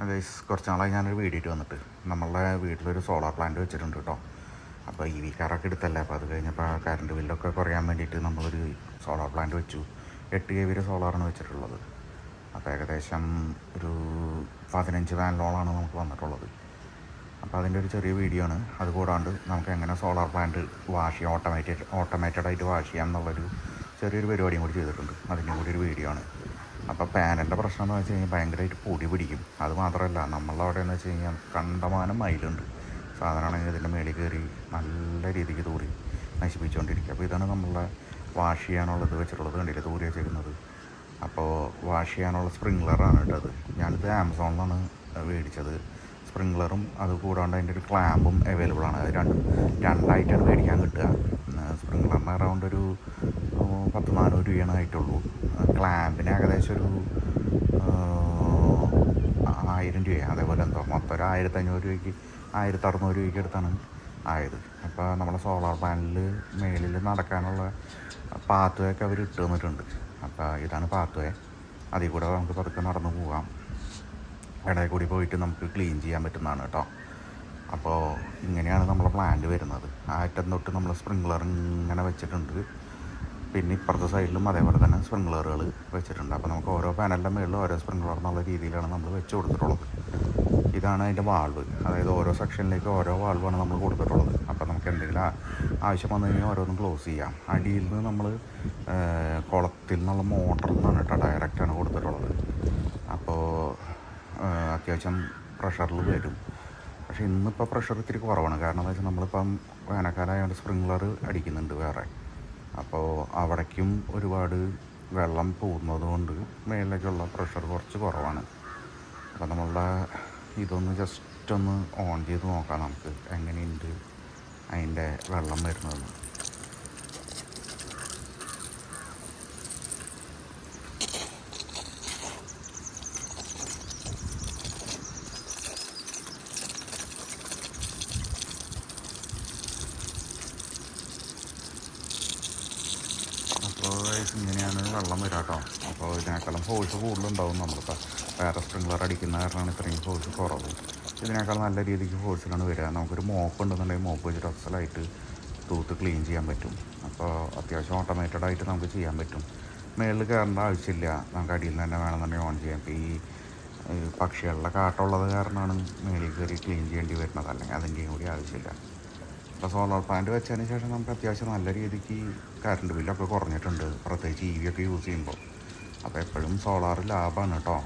അതെ, കുറച്ച് നാളായി ഞാനൊരു വീഡിയോ ഇട്ട് വന്നിട്ട് നമ്മളുടെ വീട്ടിലൊരു സോളാർ പ്ലാന്റ് വെച്ചിട്ടുണ്ട് കേട്ടോ. അപ്പോൾ EV കാറൊക്കെ എടുത്തല്ലേ, അപ്പോൾ അത് കഴിഞ്ഞപ്പോൾ കറണ്ട് ബില്ലൊക്കെ കുറയാൻ വേണ്ടിയിട്ട് നമ്മളൊരു സോളാർ പ്ലാന്റ് വെച്ചു. 8 kV സോളാറാണ് വെച്ചിട്ടുള്ളത്. അപ്പോൾ ഏകദേശം ഒരു 15 പാനലോളാണ് നമുക്ക് വന്നിട്ടുള്ളത്. അപ്പോൾ അതിൻ്റെ ഒരു ചെറിയ വീഡിയോ ആണ്. അതുകൂടാണ്ട് നമുക്ക് എങ്ങനെ സോളാർ പ്ലാന്റ് വാഷ് ചെയ്യാം, ഓട്ടോമേറ്റഡായിട്ട് വാഷ് ചെയ്യാം എന്നുള്ളൊരു ചെറിയൊരു പരിപാടിയും കൂടി ചെയ്തിട്ടുണ്ട്. അതിൻ്റെ കൂടി ഒരു വീഡിയോ ആണ്. അപ്പോൾ പാനലിൻ്റെ പ്രശ്നം എന്ന് വെച്ച് കഴിഞ്ഞാൽ ഭയങ്കരമായിട്ട് പൊടി പിടിക്കും. അത് മാത്രമല്ല, നമ്മളവിടെ എന്ന് വെച്ച് കഴിഞ്ഞാൽ കണ്ടമാനം മയിലുണ്ട്. സാധാരണയാണെങ്കിൽ ഇതിൻ്റെ മേളിൽ കയറി നല്ല രീതിക്ക് തൂറി നശിപ്പിച്ചുകൊണ്ടിരിക്കുക. അപ്പോൾ ഇതാണ് നമ്മളുടെ വാഷ് ചെയ്യാനുള്ളത് വെച്ചിട്ടുള്ളത്. കണ്ടില്ലേ തൂരി വെച്ചേക്കുന്നത്. അപ്പോൾ വാഷ് ചെയ്യാനുള്ള സ്പ്രിംഗ്ലറാണ് കേട്ടത്. ഞാനിത് ആമസോണിലാണ് മേടിച്ചത്. സ്പ്രിംഗ്ലറും അത് കൂടാണ്ട് അതിൻ്റെ ഒരു ക്ലാമ്പും അവൈലബിൾ ആണ്. അത് രണ്ടായിട്ടാണ് മേടിക്കാൻ കിട്ടുക. സ്പ്രിംഗ്ലറിന് അറൗണ്ട് ഒരു 100-400 രൂപയാണ് ആയിട്ടുള്ളൂ. ക്ലാമ്പിന് ഏകദേശം ഒരു 1000 രൂപയാണ്. അതേപോലെ എന്തോ മൊത്തം ഒരു 1500 രൂപയ്ക്ക് 1600 രൂപയ്ക്ക് അടുത്താണ് ആയത്. അപ്പോൾ നമ്മുടെ സോളാർ പാനലിൽ മേളിൽ നടക്കാനുള്ള പാത്ത് വേ ഒക്കെ അവർ ഇട്ട് തന്നിട്ടുണ്ട്. അപ്പോൾ ഇതാണ് പാത്ത് വേ. അതിൽ കൂടെ നമുക്ക് പതുക്കെ നടന്നു പോകാം. ഇടയിൽ കൂടി പോയിട്ട് നമുക്ക് ക്ലീൻ ചെയ്യാൻ പറ്റുന്നതാണ് കേട്ടോ. അപ്പോൾ ഇങ്ങനെയാണ് നമ്മളെ പ്ലാന്റ് വരുന്നത്. ആ അറ്റം തൊട്ട് നമ്മൾ സ്പ്രിംഗ്ലർ ഇങ്ങനെ വെച്ചിട്ടുണ്ട്. പിന്നെ ഇപ്പുറത്തെ സൈഡിലും അതേപോലെ തന്നെ സ്പ്രിംഗ്ലറുകൾ വെച്ചിട്ടുണ്ട്. അപ്പോൾ നമുക്ക് ഓരോ പാനലിൻ്റെ മുകളിൽ ഓരോ സ്പ്രിംഗ്ലർ എന്നുള്ള രീതിയിലാണ് നമ്മൾ വെച്ച് കൊടുത്തിട്ടുള്ളത്. ഇതാണ് അതിൻ്റെ വാൾവ്. അതായത് ഓരോ സെക്ഷനിലേക്ക് ഓരോ വാൾവാണ് നമ്മൾ കൊടുത്തിട്ടുള്ളത്. അപ്പോൾ നമുക്ക് എന്തെങ്കിലും ആവശ്യം വന്നു കഴിഞ്ഞാൽ ഓരോന്നും ക്ലോസ് ചെയ്യാം. അടിയിൽ നിന്ന് നമ്മൾ കുളത്തിൽ നിന്നുള്ള മോട്ടറിൽ നിന്നാണ് കേട്ടോ ഡയറക്റ്റാണ് കൊടുത്തിട്ടുള്ളത്. അപ്പോൾ അത്യാവശ്യം പ്രഷറിൽ വരും. പക്ഷേ ഇന്നിപ്പോൾ പ്രഷർ ഇത്തിരി കുറവാണ്. കാരണം എന്താ വെച്ചാൽ നമ്മളിപ്പം വേനൽക്കാലമായതുകൊണ്ട് സ്പ്രിംഗ്ലർ അടിക്കുന്നുണ്ട് വേറെ. അപ്പോൾ അവിടേക്കും ഒരുപാട് വെള്ളം പോകുന്നത് കൊണ്ട് മേലിലേക്കുള്ള പ്രഷർ കുറച്ച് കുറവാണ്. അപ്പോൾ നമ്മളുടെ ഇതൊന്ന് ജസ്റ്റ് ഒന്ന് ഓൺ ചെയ്ത് നോക്കാം നമുക്ക് എങ്ങനെയുണ്ട് അതിൻ്റെ വെള്ളം വരുന്നത്. അപ്പോൾ ഇങ്ങനെയാണ് വെള്ളം വരിക കേട്ടോ. അപ്പോൾ ഇതിനേക്കാളും ഫോഴ്സ് കൂടുതലുണ്ടാവും. നമ്മളിപ്പോൾ വേറെ സ്പ്രിംഗ്ലർ അടിക്കുന്ന കാരണമാണ് ഇത്രയും ഫോഴ്സ് കുറവ്. ഇതിനേക്കാൾ നല്ല രീതിക്ക് ഫോഴ്സിലാണ് വരിക. നമുക്കൊരു മോപ്പ് ഉണ്ടെന്നുണ്ടെങ്കിൽ മോപ്പ് വെച്ചിട്ട് അസലായിട്ട് തൂത്ത് ക്ലീൻ ചെയ്യാൻ പറ്റും. അപ്പോൾ അത്യാവശ്യം ഓട്ടോമേറ്റഡായിട്ട് നമുക്ക് ചെയ്യാൻ പറ്റും. മേളിൽ കയറേണ്ട ആവശ്യമില്ല. നമുക്ക് അടിയിൽ നിന്ന് തന്നെ വേണമെന്നുണ്ടെങ്കിൽ ഓൺ ചെയ്യാം. ഇപ്പോൾ ഈ പക്ഷികളുടെ കാട്ടുള്ളത് കാരണമാണ് മേളിൽ കയറി ക്ലീൻ ചെയ്യേണ്ടി വരുന്നത്. അല്ലെങ്കിൽ അതിൻ്റെയും കൂടി ആവശ്യമില്ല. അപ്പോൾ സോളാർ പ്ലാന്റ് വെച്ചതിന് ശേഷം നമുക്ക് അത്യാവശ്യം നല്ല രീതിക്ക് കറണ്ട് ബില്ലൊക്കെ കുറഞ്ഞിട്ടുണ്ട്, പ്രത്യേകിച്ച് EV ഒക്കെ യൂസ് ചെയ്യുമ്പോൾ. അപ്പോൾ എപ്പോഴും സോളാർ ലാഭമാണ് കേട്ടോ.